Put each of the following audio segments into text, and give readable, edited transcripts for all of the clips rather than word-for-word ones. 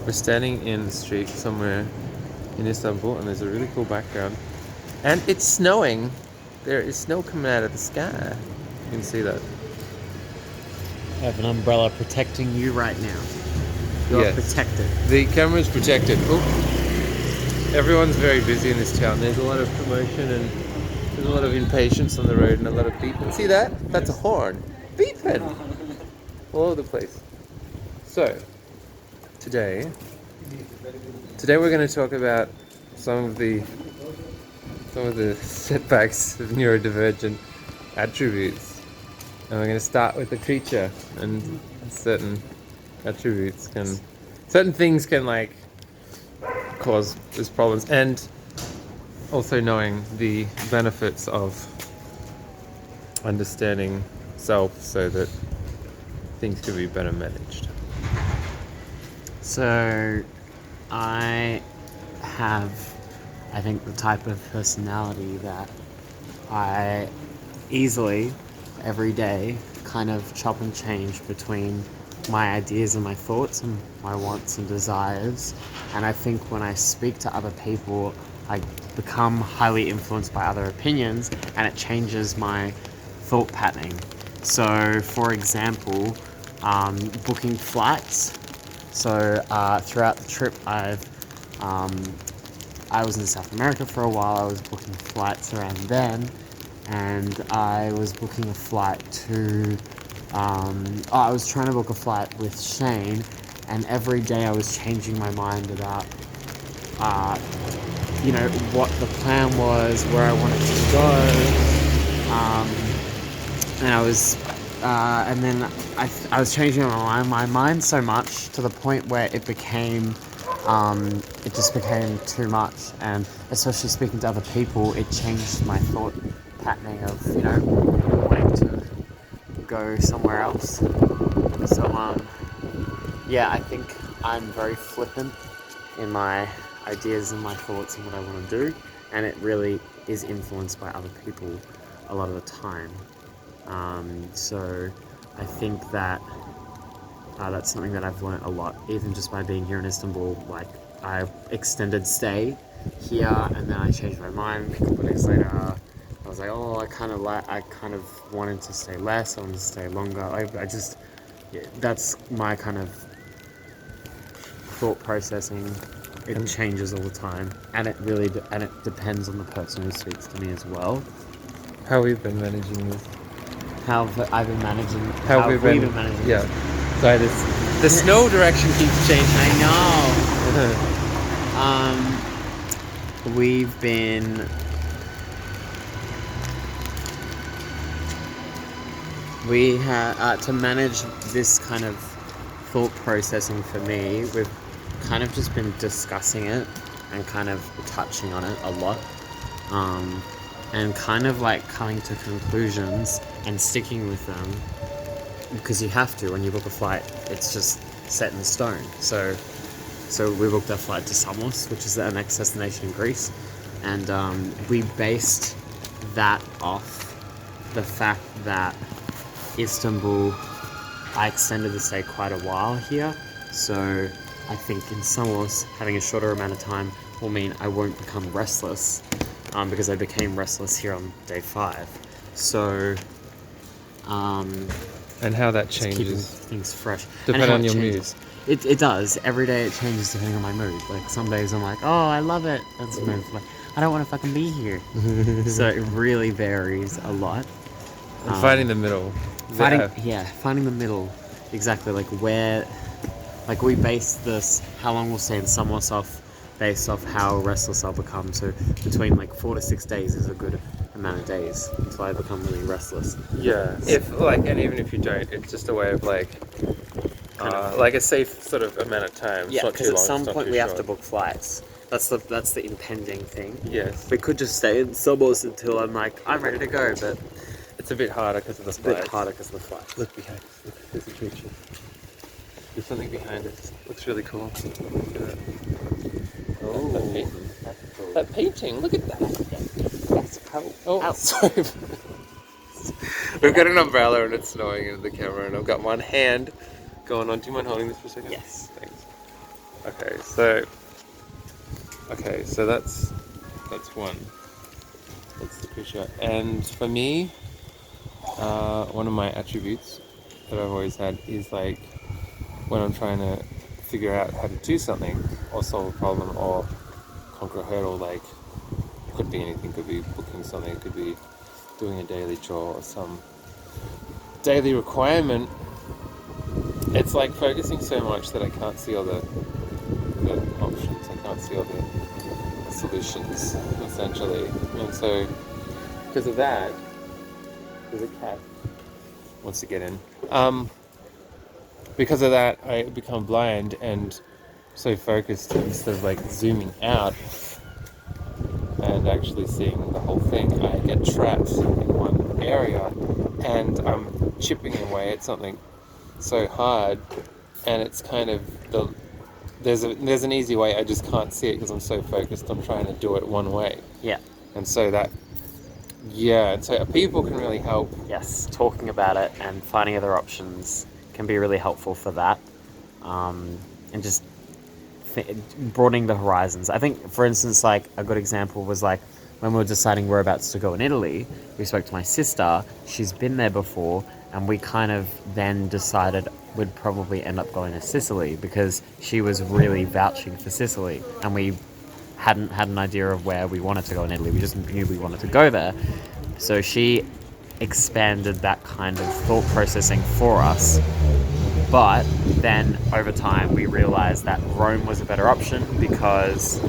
We're standing in the street somewhere in Istanbul, and there's a really cool background. And it's snowing. There is snow coming out of the sky. You can see that. I have an umbrella protecting you right now. You're protected. The camera's protected. Oh, everyone's very busy in this town. There's a lot of commotion and there's a lot of impatience on the road and a lot of beeping. See that? That's a horn. Beeping all over the place. So, today we're going to talk about some of the setbacks of neurodivergent attributes. And we're going to start with the creature, and certain things can like cause these problems, and also knowing the benefits of understanding self so that things can be better managed. So, I think, the type of personality that I easily, every day, kind of chop and change between my ideas and my thoughts and my wants and desires. And I think when I speak to other people, I become highly influenced by other opinions, and it changes my thought patterning. So, for example, booking flights. So throughout the trip, I was in South America for a while. I was booking flights around then, and I was booking a flight to. I was trying to book a flight with Shane, and every day I was changing my mind about, what the plan was, where I wanted to go, and I was changing my mind so much to the point where it just became too much, and especially speaking to other people, it changed my thought patterning of, wanting to go somewhere else. So, I think I'm very flippant in my ideas and my thoughts and what I want to do, and it really is influenced by other people a lot of the time. So I think that that's something that I've learned a lot, even just by being here in Istanbul. Like, I extended stay here, and then I changed my mind a couple of days later. I was like, I kind of wanted to stay less. I wanted to stay longer. That's my kind of thought processing. It changes all the time, and it depends on the person who speaks to me as well. How we've been managing this. How I've been managing. How we've been managing. Yeah. So the snow direction keeps changing. I know. We've been. We have to manage this kind of thought processing for me. We've kind of just been discussing it and kind of touching on it a lot. And kind of like coming to conclusions and sticking with them, because you have to. When you book a flight, it's just set in stone. So we booked our flight to Samos, which is our next destination in Greece, and we based that off the fact that Istanbul, I extended the stay quite a while here, so I think in Samos having a shorter amount of time will mean I won't become restless. Because I became restless here on day 5. So, and how that changes. Keeping things fresh. Depending on your mood. It does. Every day it changes depending on my mood. Like, some days I'm like, oh, I love it. That's the mood. Like, I don't want to fucking be here. So it really varies a lot. And finding the middle. Finding the middle. Exactly. Like, we base this, how long we'll stay in Samos off, based off how restless I'll become. So between 4 to 6 days is a good amount of days until I become really restless. Yeah. And even if you don't, it's just a way of a safe sort of amount of time. Yeah, because at some point we have to book flights. That's the impending thing. Yes. We could just stay in Samos until I'm ready to go, but it's a bit harder because of the flights. Look behind us. Look, there's a creature. There's something behind us. Looks really cool. Oh, that painting. Look at that. That's cool. Oh, sorry. We've got an umbrella and it's snowing into the camera, and I've got one hand going on. Do you mind holding this for a second? Yes. Thanks. Okay, so that's one. That's the picture. And for me, one of my attributes that I've always had is like when I'm trying to figure out how to do something or solve a problem or conquer a hurdle, like could be anything, could be booking something, could be doing a daily chore or some daily requirement. It's like focusing so much that I can't see all the options, I can't see all the solutions essentially. And so because of that, there's a cat wants to get in. Because of that, I become blind and so focused instead of like zooming out and actually seeing the whole thing. I get trapped in one area and I'm chipping away at something so hard, and it's kind of there's an easy way. I just can't see it because I'm so focused on trying to do it one way. Yeah. And so so people can really help. Yes, talking about it and finding other options can be really helpful for that. And just broadening the horizons. I think, for instance, like a good example was like when we were deciding whereabouts to go in Italy, we spoke to my sister. She's been there before, and we kind of then decided we'd probably end up going to Sicily because she was really vouching for Sicily, and we hadn't had an idea of where we wanted to go in Italy. We just knew we wanted to go there. So she expanded that kind of thought processing for us. But then over time we realized that Rome was a better option because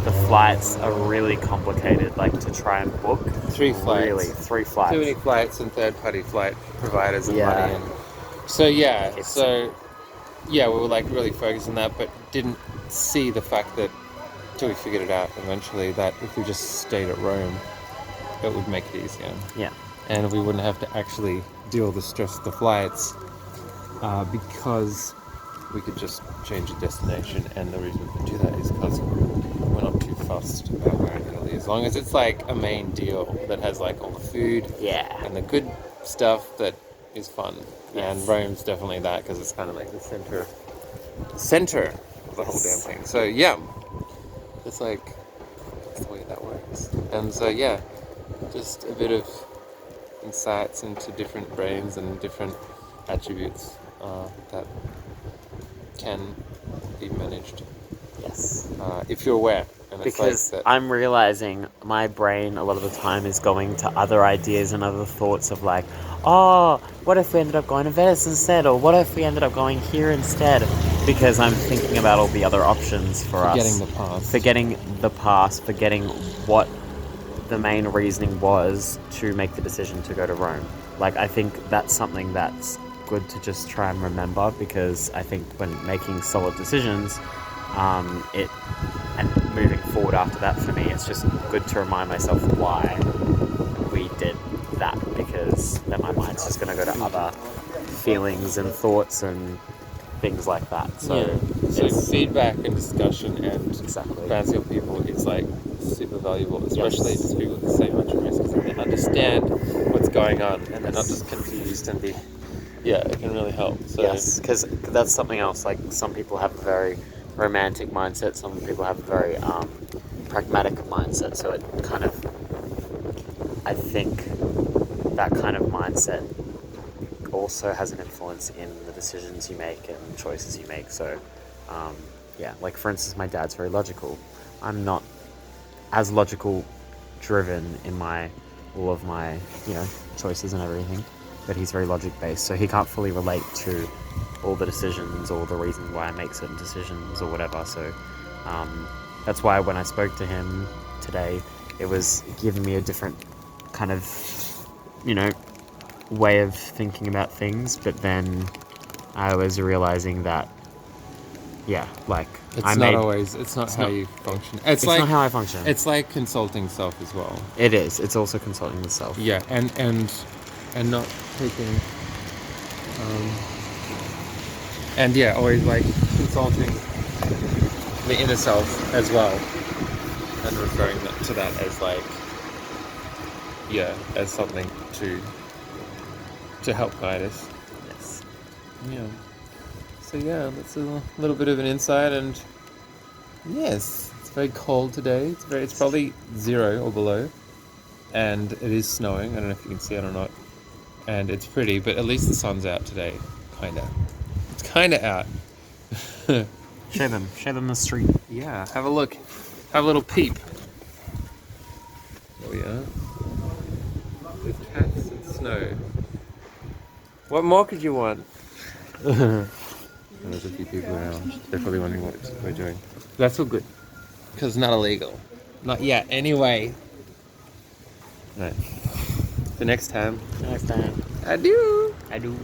the flights are really complicated, like to try and book. 3 flights. Really, 3 flights. Too many flights and third-party flight providers and Yeah. money. And we were like really focused on that, but didn't see the fact that until we figured it out eventually that if we just stayed at Rome, it would make it easier. Yeah. And we wouldn't have to actually deal with the stress of the flights because we could just change the destination. And the reason we can do that is because we're not too fussed about where in Italy, as long as it's like a main deal that has like all the food and the good stuff that is fun. Yes. And Rome's definitely that because it's kind of like the center of the whole damn thing. So yeah, it's like that's the way that works. And so yeah, just a bit of insights into different brains and different attributes that can be managed. Yes. If you're aware. And Because I'm realizing my brain a lot of the time is going to other ideas and other thoughts of like, oh, what if we ended up going to Venice instead? Or what if we ended up going here instead? Because I'm thinking about all the other options for us. Forgetting the past, forgetting what the main reasoning was to make the decision to go to Rome. Like, I think that's something that's good to just try and remember, because I think when making solid decisions, and moving forward after that, for me, it's just good to remind myself why we did that, because then my mind's just going to go to other feelings and thoughts and things like that. So feedback and discussion and bouncing off people is like super valuable, especially to people with the same attributes, because they understand what's going on and they're not just confused and it can really help. So yes, because that's something else. Like, some people have a very romantic mindset, some people have a very pragmatic mindset, so it kind of, I think that kind of mindset also has an influence in the decisions you make and choices you make. So like, for instance, my dad's very logical. I'm not as logical driven in all of my choices and everything, but he's very logic based, so he can't fully relate to all the decisions or the reason why I make certain decisions or whatever. So that's why when I spoke to him today, it was giving me a different kind of way of thinking about things. But then I was realizing that it's not how you function. It's like not how I function. It's like consulting self as well. It is. It's also consulting the self. Yeah, and not taking always like consulting the inner self as well, and referring to that as like as something to help guide us. Yes. Yeah. So that's a little bit of an insight, and Yes, it's very cold today. It's probably 0 or below, and it is snowing. I don't know if you can see it or not. And it's pretty, but at least the sun's out today, kinda. It's kinda out. Show them the street. Yeah, have a look. Have a little peep. There we are. There's cats and snow. What more could you want? There's a few people around. They're probably wondering what we're doing. That's all good. Because it's not illegal. Not yet, anyway. Right. The next time. Next time. Adieu. I do.